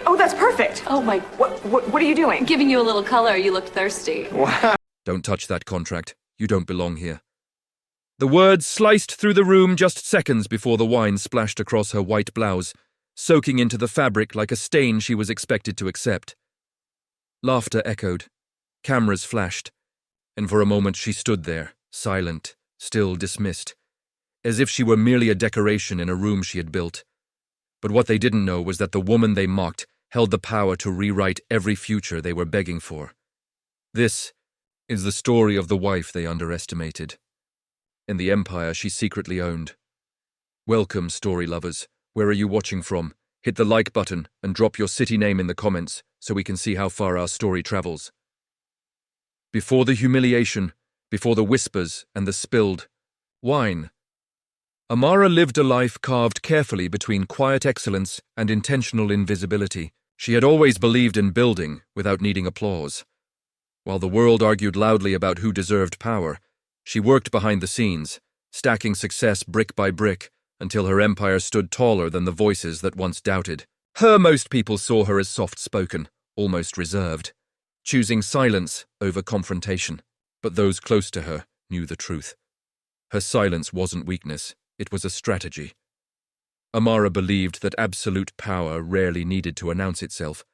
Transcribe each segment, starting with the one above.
Oh, that's perfect. Oh my. What are you doing? Giving you a little color, you looked thirsty. Wow. Don't touch that contract. You don't belong here. The words sliced through the room just seconds before the wine splashed across her white blouse, soaking into the fabric like a stain she was expected to accept. Laughter echoed. Cameras flashed. And for a moment she stood there, silent, still dismissed, as if she were merely a decoration in a room she had built. But what they didn't know was that the woman they mocked held the power to rewrite every future they were begging for. This is the story of the wife they underestimated, and the empire she secretly owned. Welcome, story lovers. Where are you watching from? Hit the like button and drop your city name in the comments so we can see how far our story travels. Before the humiliation, before the whispers and the spilled wine, Amara lived a life carved carefully between quiet excellence and intentional invisibility. She had always believed in building without needing applause. While the world argued loudly about who deserved power, she worked behind the scenes, stacking success brick by brick until her empire stood taller than the voices that once doubted. Most people saw her as soft-spoken, almost reserved, choosing silence over confrontation. But those close to her knew the truth. Her silence wasn't weakness. It was a strategy. Amara believed that absolute power rarely needed to announce itself.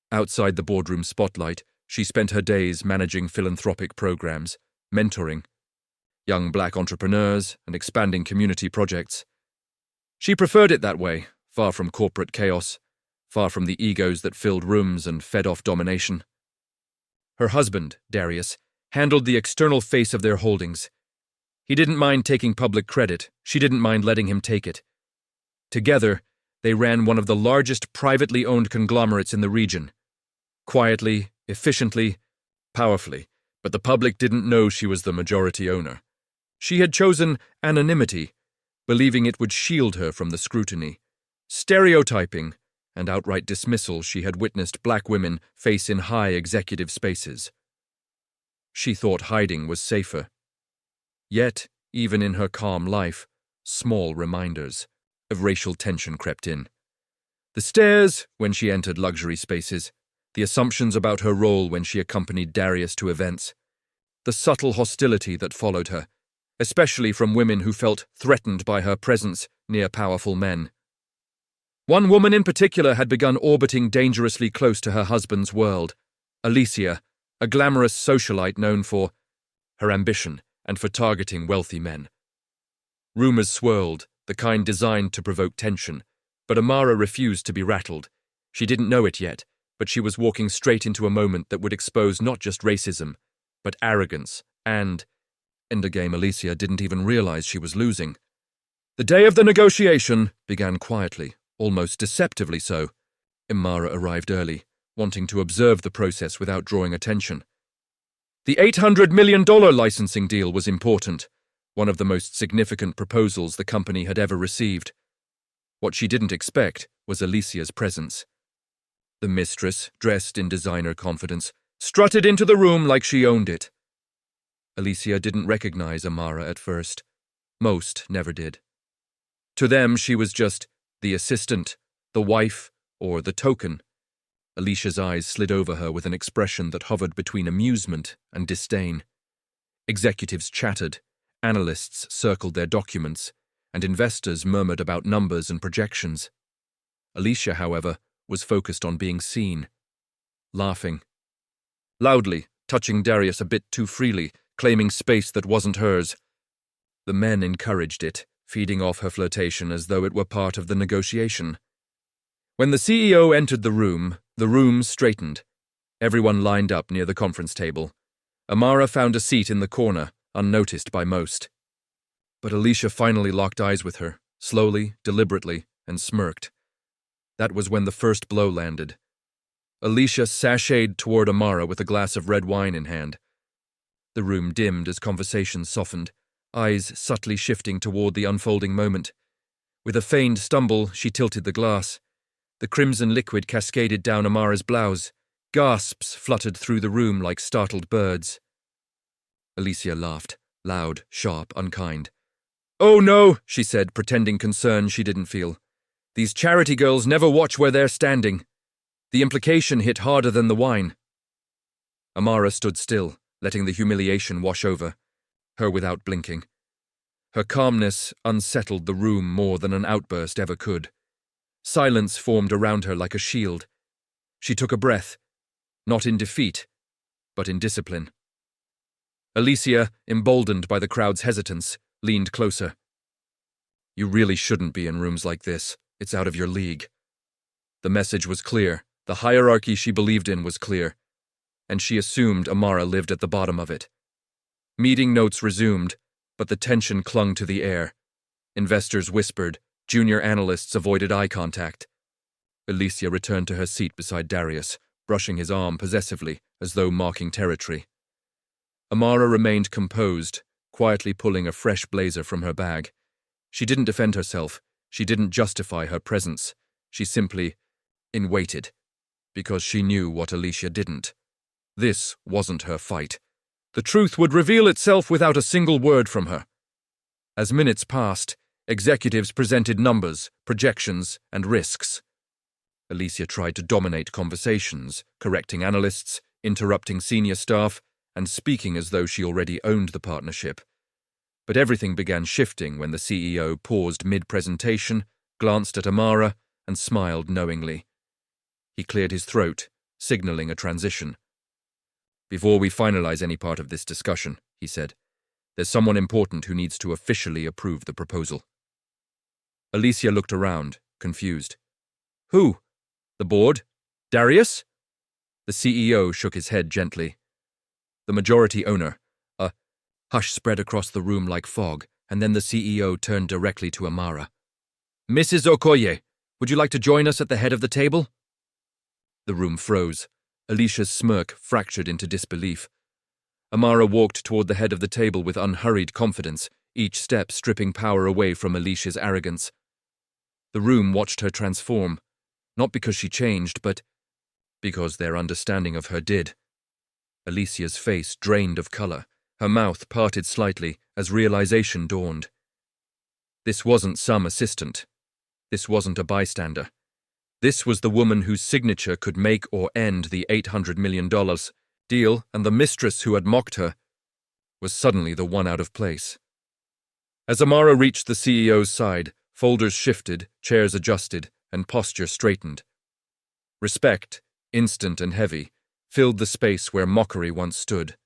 Outside the boardroom spotlight, she spent her days managing philanthropic programs, mentoring young black entrepreneurs, and expanding community projects. She preferred it that way, far from corporate chaos, far from the egos that filled rooms and fed off domination. Her husband, Darius, handled the external face of their holdings. He didn't mind taking public credit. She didn't mind letting him take it. Together, they ran one of the largest privately owned conglomerates in the region. Quietly, efficiently, powerfully, but the public didn't know she was the majority owner. She had chosen anonymity, believing it would shield her from the scrutiny, stereotyping, and outright dismissal she had witnessed black women face in high executive spaces. She thought hiding was safer. Yet, even in her calm life, small reminders of racial tension crept in. The stares when she entered luxury spaces, the assumptions about her role when she accompanied Darius to events, the subtle hostility that followed her, especially from women who felt threatened by her presence near powerful men. One woman in particular had begun orbiting dangerously close to her husband's world, Alicia, a glamorous socialite known for her ambition and for targeting wealthy men. Rumors swirled, the kind designed to provoke tension, but Amara refused to be rattled. She didn't know it yet, but she was walking straight into a moment that would expose not just racism, but arrogance and, in a game Alicia didn't even realize she was losing. The day of the negotiation began quietly, almost deceptively so. Amara arrived early, wanting to observe the process without drawing attention. The $800 million licensing deal was important, one of the most significant proposals the company had ever received. What she didn't expect was Alicia's presence. The mistress, dressed in designer confidence, strutted into the room like she owned it. Alicia didn't recognize Amara at first. Most never did. To them, she was just the assistant, the wife, or the token. Alicia's eyes slid over her with an expression that hovered between amusement and disdain. Executives chattered, analysts circled their documents, and investors murmured about numbers and projections. Alicia, however, was focused on being seen, laughing. Loudly, touching Darius a bit too freely, claiming space that wasn't hers. The men encouraged it, feeding off her flirtation as though it were part of the negotiation. When the CEO entered the room straightened. Everyone lined up near the conference table. Amara found a seat in the corner, unnoticed by most. But Alicia finally locked eyes with her, slowly, deliberately, and smirked. That was when the first blow landed. Alicia sashayed toward Amara with a glass of red wine in hand. The room dimmed as conversation softened, eyes subtly shifting toward the unfolding moment. With a feigned stumble, she tilted the glass. The crimson liquid cascaded down Amara's blouse. Gasps fluttered through the room like startled birds. Alicia laughed, loud, sharp, unkind. "Oh no," she said, pretending concern she didn't feel. "These charity girls never watch where they're standing." The implication hit harder than the wine. Amara stood still, letting the humiliation wash over her without blinking. Her calmness unsettled the room more than an outburst ever could. Silence formed around her like a shield. She took a breath, not in defeat, but in discipline. Alicia, emboldened by the crowd's hesitance, leaned closer. "You really shouldn't be in rooms like this. It's out of your league." The message was clear. The hierarchy she believed in was clear, and she assumed Amara lived at the bottom of it. Meeting notes resumed, but the tension clung to the air. Investors whispered, junior analysts avoided eye contact. Alicia returned to her seat beside Darius, brushing his arm possessively, as though marking territory. Amara remained composed, quietly pulling a fresh blazer from her bag. She didn't defend herself. She didn't justify her presence. She simply waited, because she knew what Alicia didn't. This wasn't her fight. The truth would reveal itself without a single word from her. As minutes passed, executives presented numbers, projections, and risks. Alicia tried to dominate conversations, correcting analysts, interrupting senior staff, and speaking as though she already owned the partnership. But everything began shifting when the CEO paused mid-presentation, glanced at Amara, and smiled knowingly. He cleared his throat, signaling a transition. "Before we finalize any part of this discussion," he said, "there's someone important who needs to officially approve the proposal." Alicia looked around, confused. "Who? The board? Darius?" The CEO shook his head gently. "The majority owner." A hush spread across the room like fog, and then the CEO turned directly to Amara. "Mrs. Okoye, would you like to join us at the head of the table?" The room froze. Alicia's smirk fractured into disbelief. Amara walked toward the head of the table with unhurried confidence, each step stripping power away from Alicia's arrogance. The room watched her transform, not because she changed, but because their understanding of her did. Alicia's face drained of color, her mouth parted slightly as realization dawned. This wasn't some assistant. This wasn't a bystander. This was the woman whose signature could make or end the $800 million deal, and the mistress who had mocked her was suddenly the one out of place. As Amara reached the CEO's side, folders shifted, chairs adjusted, and posture straightened. Respect, instant and heavy, filled the space where mockery once stood.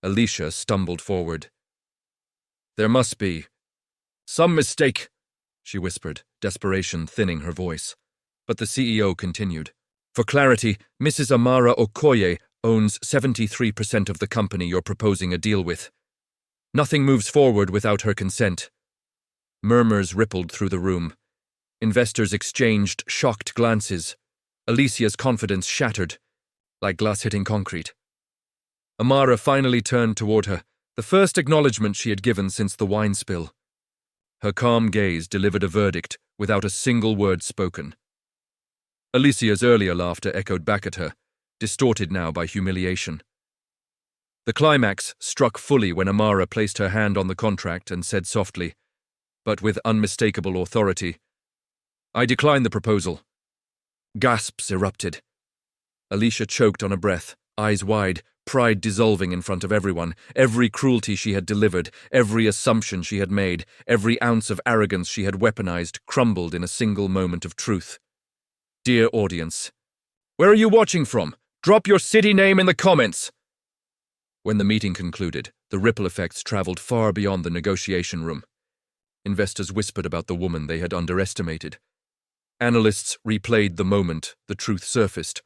Alicia stumbled forward. "There must be some mistake," she whispered, desperation thinning her voice. But the CEO continued. "For clarity, Mrs. Amara Okoye owns 73% of the company you're proposing a deal with. Nothing moves forward without her consent." Murmurs rippled through the room. Investors exchanged shocked glances. Alicia's confidence shattered, like glass hitting concrete. Amara finally turned toward her, the first acknowledgement she had given since the wine spill. Her calm gaze delivered a verdict without a single word spoken. Alicia's earlier laughter echoed back at her, distorted now by humiliation. The climax struck fully when Amara placed her hand on the contract and said softly, but with unmistakable authority, "I decline the proposal." Gasps erupted. Alicia choked on a breath, eyes wide, pride dissolving in front of everyone. Every cruelty she had delivered, every assumption she had made, every ounce of arrogance she had weaponized crumbled in a single moment of truth. "Dear audience, where are you watching from? Drop your city name in the comments!" When the meeting concluded, the ripple effects traveled far beyond the negotiation room. Investors whispered about the woman they had underestimated. Analysts replayed the moment the truth surfaced.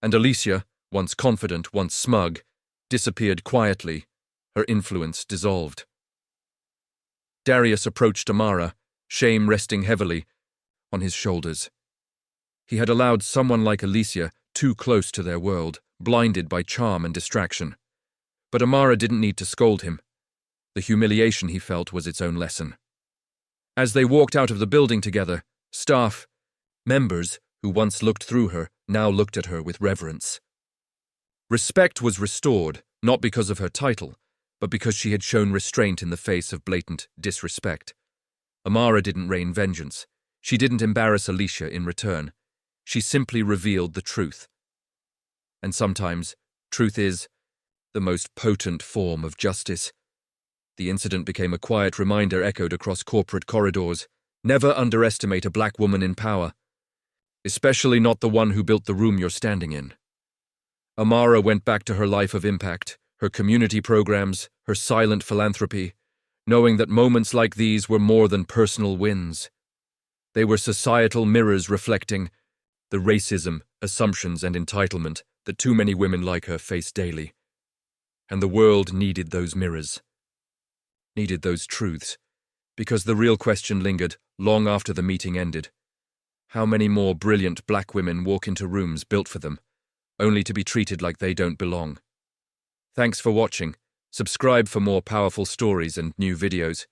And Alicia, once confident, once smug, disappeared quietly, her influence dissolved. Darius approached Amara, shame resting heavily on his shoulders. He had allowed someone like Alicia too close to their world, blinded by charm and distraction. But Amara didn't need to scold him. The humiliation he felt was its own lesson. As they walked out of the building together, staff, members who once looked through her, now looked at her with reverence. Respect was restored, not because of her title, but because she had shown restraint in the face of blatant disrespect. Amara didn't rain vengeance. She didn't embarrass Alicia in return. She simply revealed the truth. And sometimes, truth is the most potent form of justice. The incident became a quiet reminder echoed across corporate corridors. Never underestimate a black woman in power, especially not the one who built the room you're standing in. Amara went back to her life of impact, her community programs, her silent philanthropy, knowing that moments like these were more than personal wins. They were societal mirrors reflecting the racism, assumptions, and entitlement that too many women like her face daily. And the world needed those mirrors, needed those truths, because the real question lingered long after the meeting ended. How many more brilliant black women walk into rooms built for them, only to be treated like they don't belong? Thanks for watching. Subscribe for more powerful stories and new videos.